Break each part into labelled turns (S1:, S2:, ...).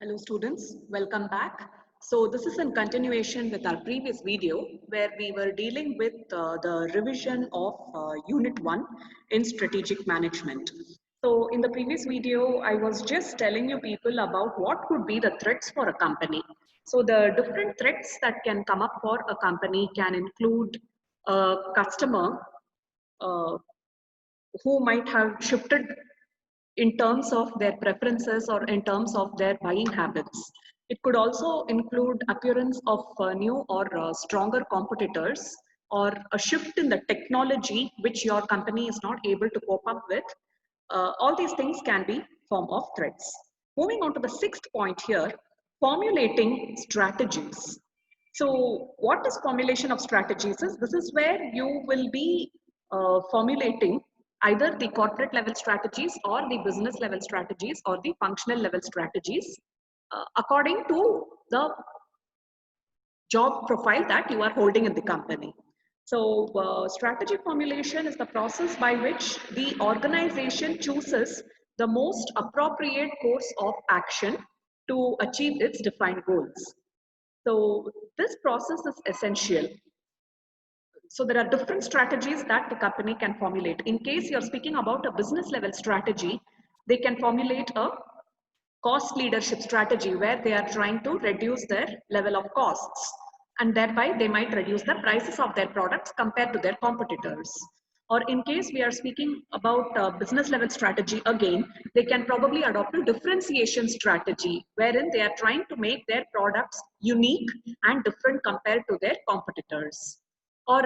S1: Hello students, welcome back. So this is in continuation with our previous video where we were dealing with the revision of Unit 1 in Strategic Management. So in the previous video, I was just telling you people about what could be the threats for a company. So the different threats that can come up for a company can include a customer uh, who might have shifted in terms of their preferences or in terms of their buying habits. It could also include appearance of new or stronger competitors or a shift in the technology which your company is not able to cope up with. All these things can be form of threats. Moving on to the sixth point here, formulating strategies. So what is formulation of strategies is this is where you will be formulating either the corporate level strategies or the business level strategies or the functional level strategies according to the job profile that you are holding in the company. So strategy formulation is the process by which the organization chooses the most appropriate course of action to achieve its defined goals. So this process is essential. So there are different strategies that the company can formulate. In case you're speaking about a business level strategy, they can formulate a cost leadership strategy where they are trying to reduce their level of costs and thereby they might reduce the prices of their products compared to their competitors. Or in case we are speaking about business level strategy again, they can probably adopt a differentiation strategy wherein they are trying to make their products unique and different compared to their competitors. Or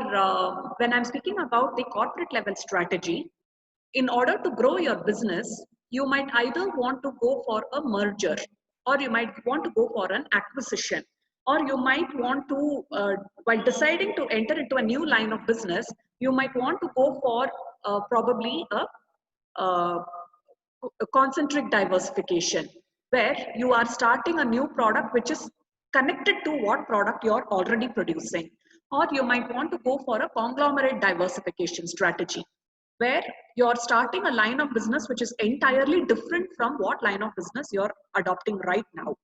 S1: when I'm speaking about the corporate level strategy, in order to grow your business, you might either want to go for a merger, or you might want to go for an acquisition, or you might want to, while deciding to enter into a new line of business, you might want to go for probably uh, a concentric diversification, where you are starting a new product which is connected to what product you are already producing. Or you might want to go for a conglomerate diversification strategy, where you're starting a line of business which is entirely different from what line of business you're adopting right now.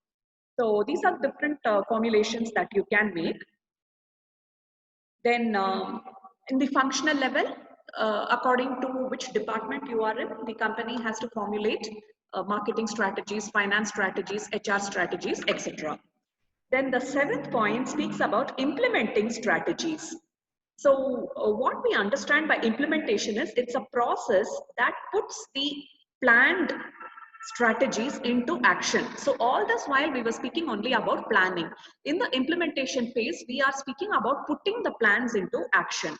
S1: So these are different formulations that you can make. Then in the functional level, according to which department you are in, the company has to formulate marketing strategies, finance strategies, HR strategies, etc. Then the seventh point speaks about implementing strategies. So what we understand by implementation is it's a process that puts the planned strategies into action. So all this while we were speaking only about planning. In the implementation phase, we are speaking about putting the plans into action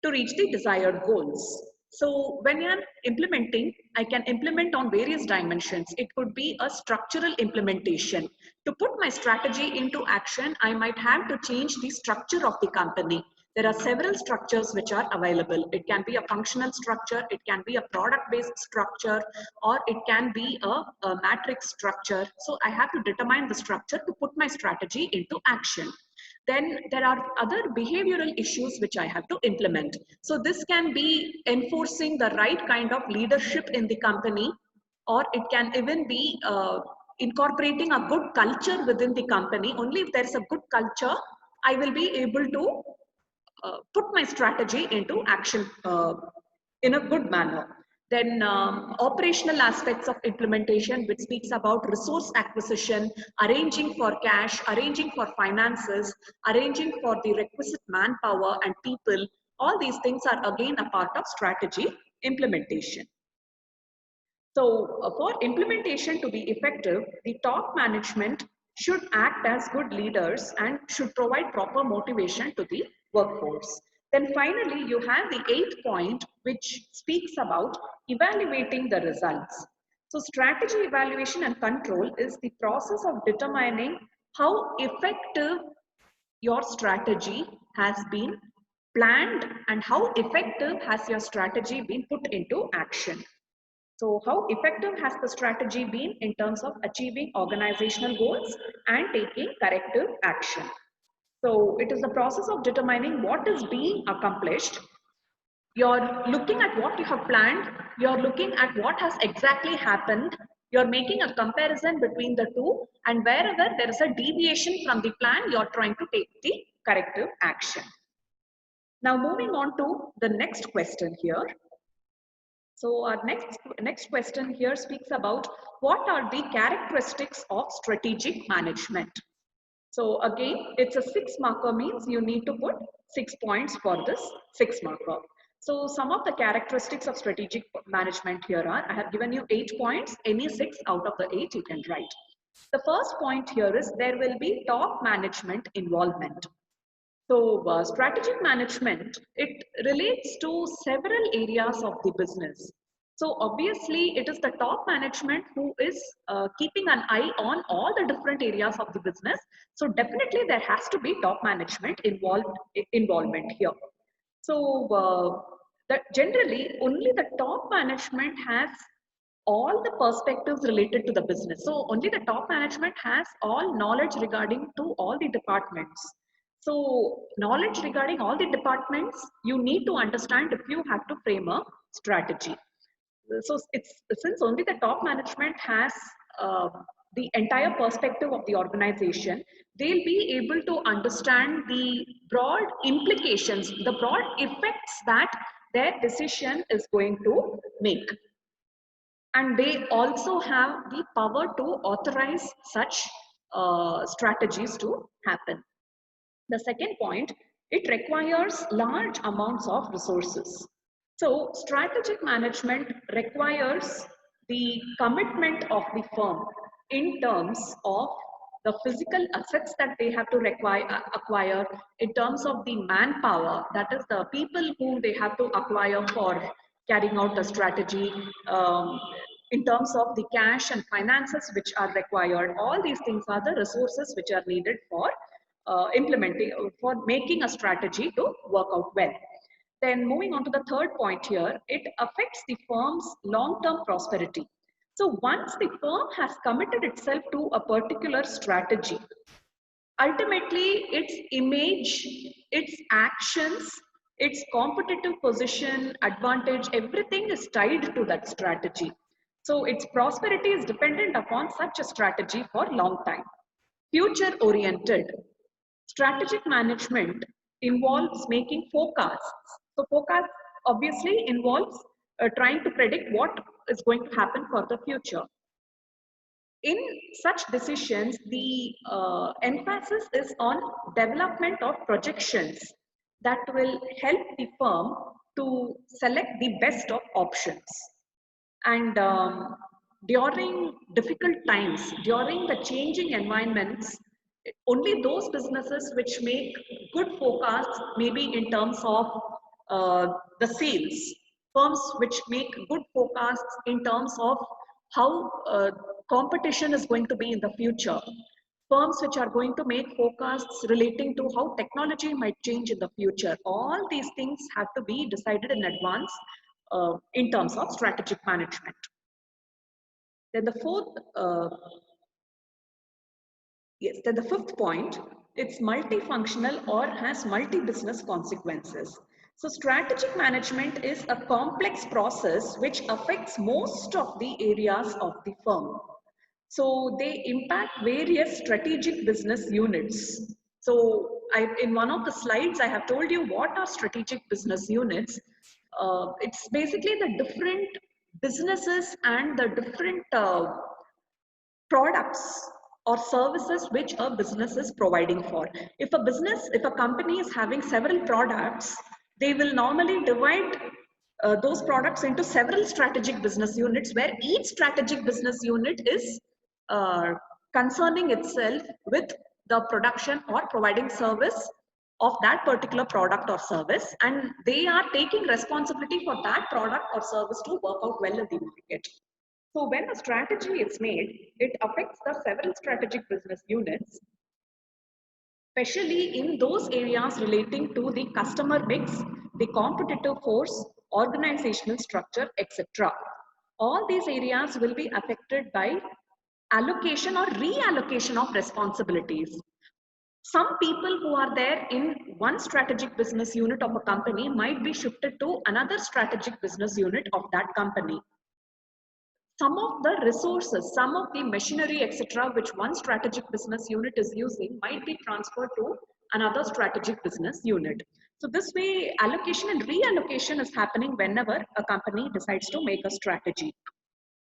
S1: to reach the desired goals. So when you're implementing, I can implement on various dimensions. It could be a structural implementation. To put my strategy into action, I might have to change the structure of the company. There are several structures which are available. It can be a functional structure, it can be a product-based structure, or it can be a matrix structure. So I have to determine the structure to put my strategy into action. Then there are other behavioral issues which I have to implement. So this can be enforcing the right kind of leadership in the company, or it can even be incorporating a good culture within the company. Only if there's a good culture, I will be able to put my strategy into action in a good manner. Then operational aspects of implementation, which speaks about resource acquisition, arranging for cash, arranging for finances, arranging for the requisite manpower and people. All these things are again a part of strategy implementation. So for implementation to be effective, the top management should act as good leaders and should provide proper motivation to the workforce. Then finally, you have the eighth point, which speaks about evaluating the results. So strategy evaluation and control is the process of determining how effective your strategy has been planned and how effective has your strategy been put into action. So how effective has the strategy been in terms of achieving organizational goals and taking corrective action? So it is the process of determining what is being accomplished. You're looking at what you have planned, you're looking at what has exactly happened, You're making a comparison between the two, and wherever there is a deviation from the plan, you're trying to take the corrective action. Now moving on to the next question here. So our next question here speaks about what are the characteristics of strategic management. So again, it's a 6 marker, means you need to put 6 points for this 6 marker. So some of the characteristics of strategic management here are, I have given you 8 points, any 6 out of the 8 you can write. The first point here is there will be top management involvement. So strategic management, it relates to several areas of the business. So obviously it is the top management who is keeping an eye on all the different areas of the business. So definitely there has to be top management involvement here. So generally only the top management has all the perspectives related to the business. So only the top management has all knowledge regarding to all the departments. So knowledge regarding all the departments, you need to understand if you have to frame a strategy. So it's since only the top management has the entire perspective of the organization, they'll be able to understand the broad implications, the broad effects that their decision is going to make. And they also have the power to authorize such strategies to happen. The second point, it requires large amounts of resources. So strategic management requires the commitment of the firm in terms of the physical assets that they have to acquire, in terms of the manpower, that is the people who they have to acquire for carrying out the strategy, in terms of the cash and finances which are required. All these things are the resources which are needed for implementing, for making a strategy to work out well. Then moving on to the third point here, it affects the firm's long-term prosperity. So once the firm has committed itself to a particular strategy, ultimately its image, its actions, its competitive position, advantage, everything is tied to that strategy. So its prosperity is dependent upon such a strategy for a long time. Future oriented. Strategic management involves making forecasts. So forecast obviously involves trying to predict what is going to happen for the future. In such decisions, the emphasis is on development of projections that will help the firm to select the best of options. And during difficult times, during the changing environments, only those businesses which make good forecasts, maybe in terms of the sales, firms which make good forecasts in terms of how competition is going to be in the future, firms which are going to make forecasts relating to how technology might change in the future. All these things have to be decided in advance in terms of strategic management. Then the fifth point, it's multifunctional or has multi-business consequences. So strategic management is a complex process which affects most of the areas of the firm. So they impact various strategic business units. So in one of the slides, I have told you what are strategic business units. It's basically the different businesses and the different products or services which a business is providing for. If a company is having several products, they will normally divide those products into several strategic business units, where each strategic business unit is concerning itself with the production or providing service of that particular product or service, and they are taking responsibility for that product or service to work out well in the market. So when a strategy is made, it affects the several strategic business units, especially in those areas relating to the customer mix, the competitive force, organizational structure, etc. All these areas will be affected by allocation or reallocation of responsibilities. Some people who are there in one strategic business unit of a company might be shifted to another strategic business unit of that company. some of the resources, some of the machinery, etc., which one strategic business unit is using might be transferred to another strategic business unit. So this way, allocation and reallocation is happening whenever a company decides to make a strategy.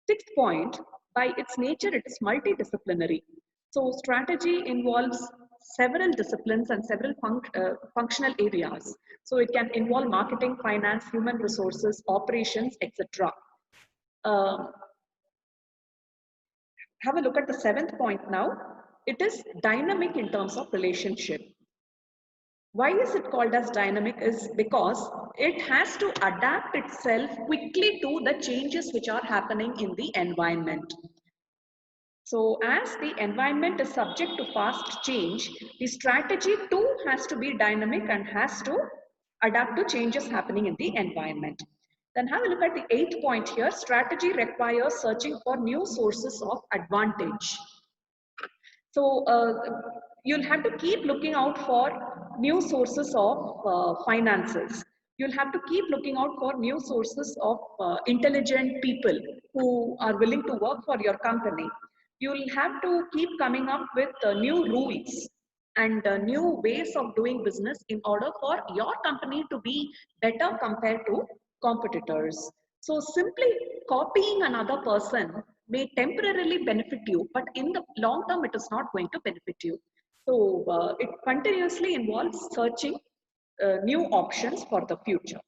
S1: Sixth point, by its nature, it is multidisciplinary. So strategy involves several disciplines and several functional areas. So it can involve marketing, finance, human resources, operations, etc. Have a look at the seventh point now. It is dynamic in terms of relationship. Why is it called as dynamic is because it has to adapt itself quickly to the changes which are happening in the environment. So as the environment is subject to fast change, the strategy too has to be dynamic and has to adapt to changes happening in the environment. Then have a look at the eighth point here. Strategy requires searching for new sources of advantage. So you'll have to keep looking out for new sources of finances. You'll have to keep looking out for new sources of intelligent people who are willing to work for your company. You'll have to keep coming up with new rules and new ways of doing business in order for your company to be better compared to competitors. So simply copying another person may temporarily benefit you, but in the long term, it is not going to benefit you. So it continuously involves searching new options for the future.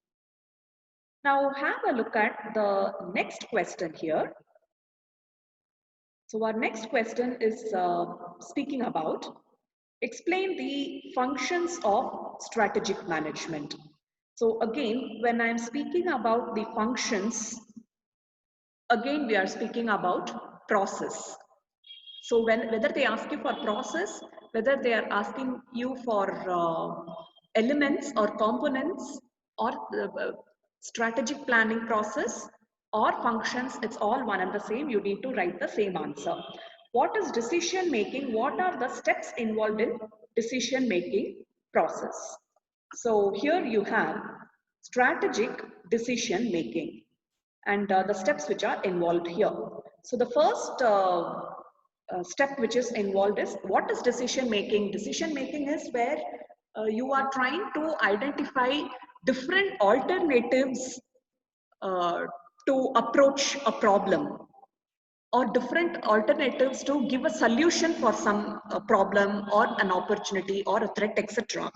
S1: Now have a look at the next question here. So our next question is speaking about explain the functions of strategic management. So again, when I'm speaking about the functions, again we are speaking about process. So whether they ask you for process, whether they are asking you for elements or components or strategic planning process or functions, it's all one and the same. You need to write the same answer. What is decision making? What are the steps involved in decision making process? So here you have strategic decision making and the steps which are involved here. So the first step which is involved is what is decision making? Decision making is where you are trying to identify different alternatives uh, to approach a problem or different alternatives to give a solution for some problem or an opportunity or a threat, etc.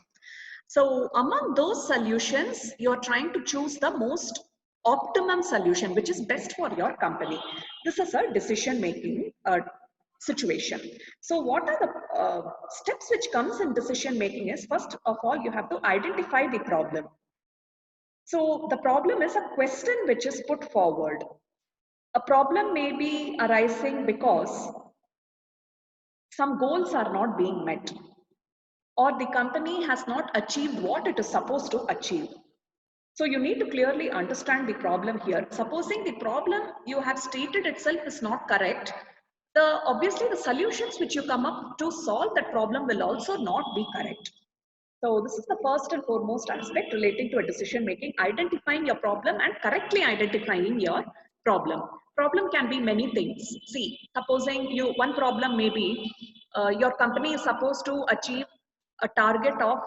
S1: So among those solutions, you're trying to choose the most optimum solution, which is best for your company. This is a decision-making situation. So what are the steps which comes in decision-making is, first of all, you have to identify the problem. So the problem is a question which is put forward. A problem may be arising because some goals are not being met, or the company has not achieved what it is supposed to achieve. So you need to clearly understand the problem here. Supposing the problem you have stated itself is not correct, obviously the solutions which you come up to solve that problem will also not be correct. So this is the first and foremost aspect relating to a decision making, identifying your problem and correctly identifying your problem. Problem can be many things. See, supposing one problem may be your company is supposed to achieve a target of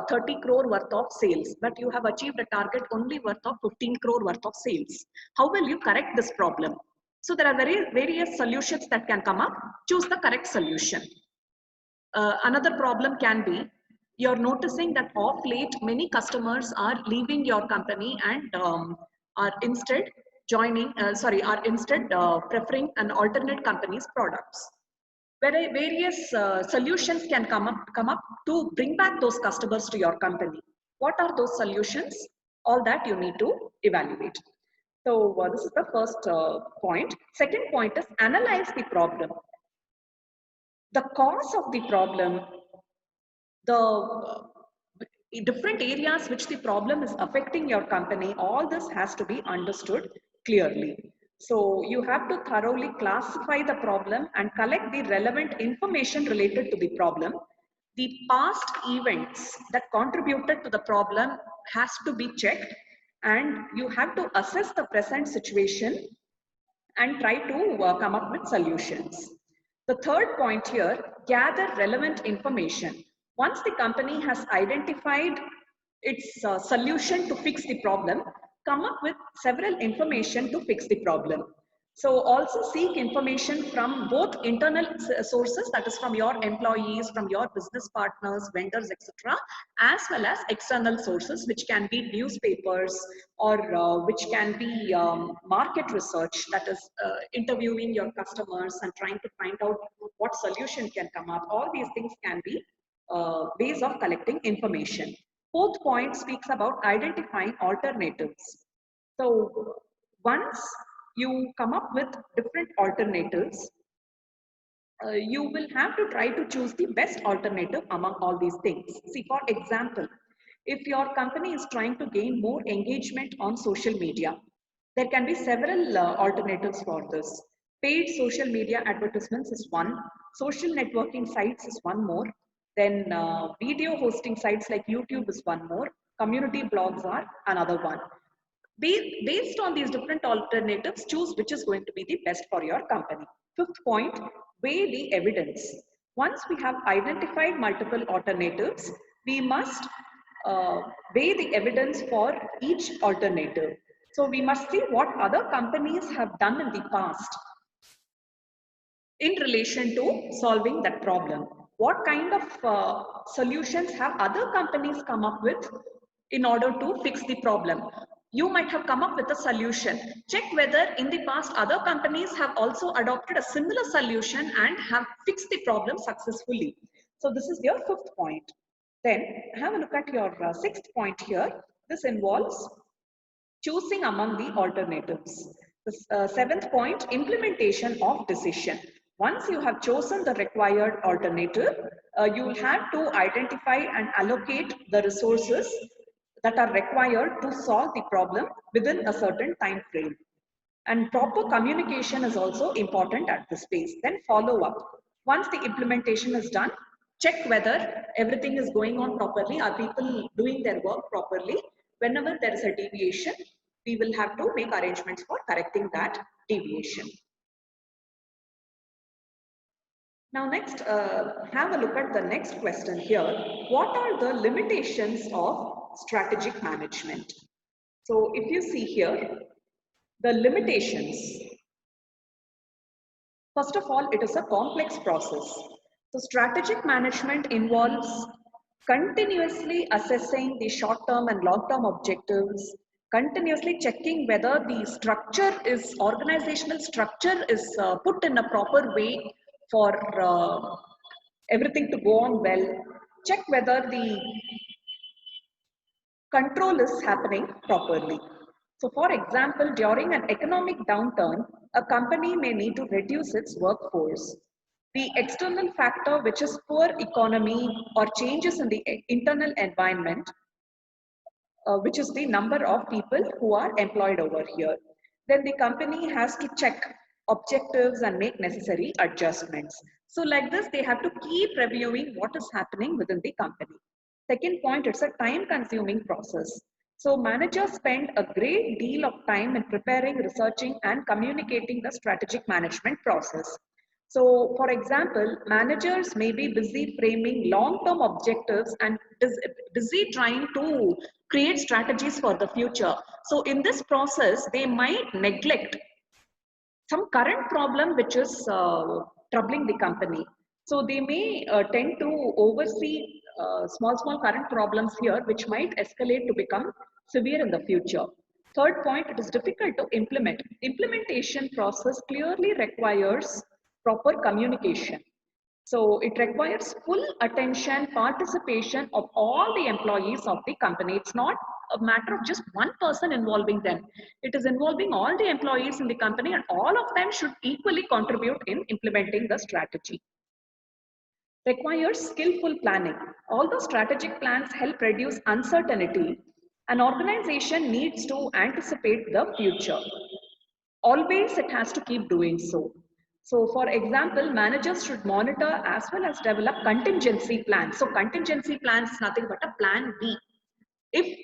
S1: 30 crore worth of sales, but you have achieved a target only worth of 15 crore worth of sales. How will you correct this problem? So there are various solutions that can come up. Choose the correct solution. Another problem can be you're noticing that of late many customers are leaving your company and are instead preferring an alternate company's products. Various solutions can come up to bring back those customers to your company. What are those solutions? All that you need to evaluate. So this is the first point. Second point is analyze the problem. The cause of the problem, the different areas which the problem is affecting your company, all this has to be understood clearly. So you have to thoroughly classify the problem and collect the relevant information related to the problem. The past events that contributed to the problem has to be checked, and you have to assess the present situation and try to come up with solutions. The third point here, gather relevant information. Once the company has identified its solution to fix the problem, come up with several information to fix the problem. So also seek information from both internal sources, that is from your employees, from your business partners, vendors, etc., as well as external sources, which can be newspapers or which can be market research, that is interviewing your customers and trying to find out what solution can come up. All these things can be ways of collecting information. Fourth point speaks about identifying alternatives. So once you come up with different alternatives, you will have to try to choose the best alternative among all these things. See, for example, if your company is trying to gain more engagement on social media, there can be several alternatives for this. Paid social media advertisements is one, social networking sites is one more, then video hosting sites like YouTube is one more, community blogs are another one. Based on these different alternatives, choose which is going to be the best for your company. Fifth point, weigh the evidence. Once we have identified multiple alternatives, we must weigh the evidence for each alternative. So we must see what other companies have done in the past in relation to solving that problem. What kind of solutions have other companies come up with in order to fix the problem? You might have come up with a solution. Check whether in the past other companies have also adopted a similar solution and have fixed the problem successfully. So this is your fifth point. Then have a look at your sixth point here. This involves choosing among the alternatives. The seventh point, implementation of decision. Once you have chosen the required alternative, you will have to identify and allocate the resources that are required to solve the problem within a certain time frame. And proper communication is also important at this phase. Then follow up. Once the implementation is done, check whether everything is going on properly. Are people doing their work properly? Whenever there is a deviation, we will have to make arrangements for correcting that deviation. Now next, have a look at the next question here. What are the limitations of strategic management? So if you see here, the limitations. First of all, it is a complex process. So strategic management involves continuously assessing the short-term and long-term objectives, continuously checking whether the structure is, organizational structure is put in a proper way for everything to go on well. Check whether the control is happening properly. So for example, during an economic downturn, a company may need to reduce its workforce. The external factor, which is poor economy or changes in the internal environment, which is the number of people who are employed over here. Then the company has to check objectives and make necessary adjustments. So like this, they have to keep reviewing what is happening within the company. Second point, it's a time-consuming process. So managers spend a great deal of time in preparing, researching, and communicating the strategic management process. So for example, managers may be busy framing long-term objectives and busy trying to create strategies for the future. So in this process, they might neglect some current problem which is troubling the company. So they may tend to oversee small current problems here, which might escalate to become severe in the future. Third point, it is difficult to implement. Implementation process clearly requires proper communication. So it requires full attention, participation of all the employees of the company. It's not a matter of just one person involving them. It is involving all the employees in the company, and all of them should equally contribute in implementing the strategy. Requires skillful planning. Although strategic plans help reduce uncertainty, an organization needs to anticipate the future. Always it has to keep doing so. So for example, managers should monitor as well as develop contingency plans. So contingency plans is nothing but a plan B. If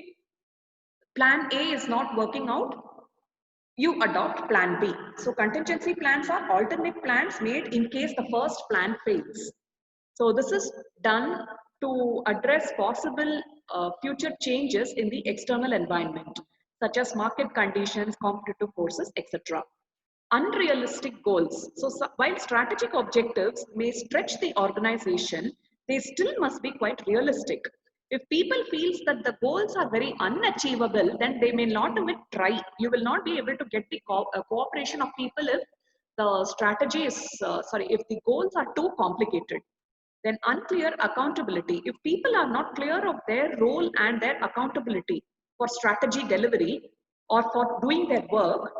S1: plan A is not working out, you adopt plan B. So contingency plans are alternate plans made in case the first plan fails. So this is done to address possible future changes in the external environment, such as market conditions, competitive forces, etc. Unrealistic goals. So while strategic objectives may stretch the organization, they still must be quite realistic. If people feels that the goals are very unachievable, then they may not even try. You will not be able to get the cooperation of people if the strategy is, if the goals are too complicated. Then unclear accountability. If people are not clear of their role and their accountability for strategy delivery or for doing their work,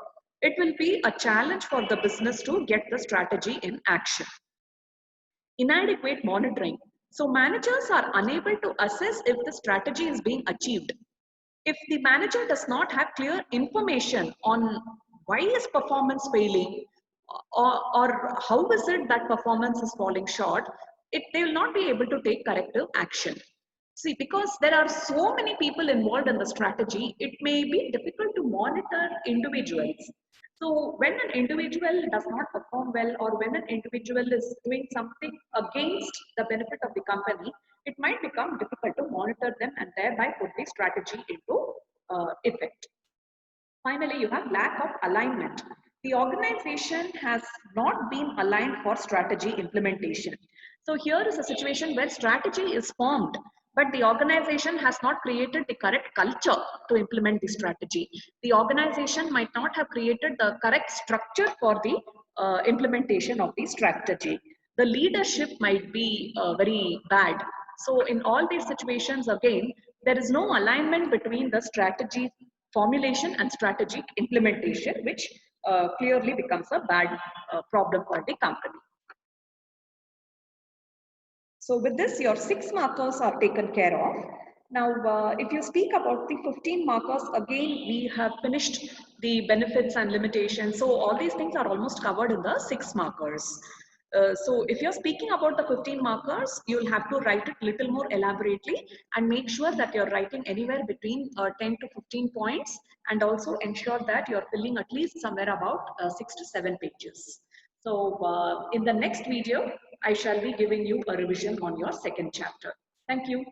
S1: it will be a challenge for the business to get the strategy in action. Inadequate monitoring. So managers are unable to assess if the strategy is being achieved. If the manager does not have clear information on why is performance failing, or how is it that performance is falling short, they will not be able to take corrective action. See, because there are so many people involved in the strategy, it may be difficult to monitor individuals. So when an individual does not perform well, or when an individual is doing something against the benefit of the company, it might become difficult to monitor them and thereby put the strategy into effect. Finally, you have lack of alignment. The organization has not been aligned for strategy implementation. So here is a situation where strategy is formed, but the organization has not created the correct culture to implement the strategy. The organization might not have created the correct structure for the implementation of the strategy. The leadership might be very bad. So in all these situations, again, there is no alignment between the strategy formulation and strategic implementation, which clearly becomes a bad problem for the company. So with this, your 6 markers are taken care of. Now, if you speak about the 15 markers, again, we have finished the benefits and limitations. So all these things are almost covered in the 6 markers. So if you're speaking about the 15 markers, you'll have to write it little more elaborately and make sure that you're writing anywhere between 10 to 15 points, and also ensure that you're filling at least somewhere about 6 to 7 pages. So in the next video, I shall be giving you a revision on your second chapter. Thank you.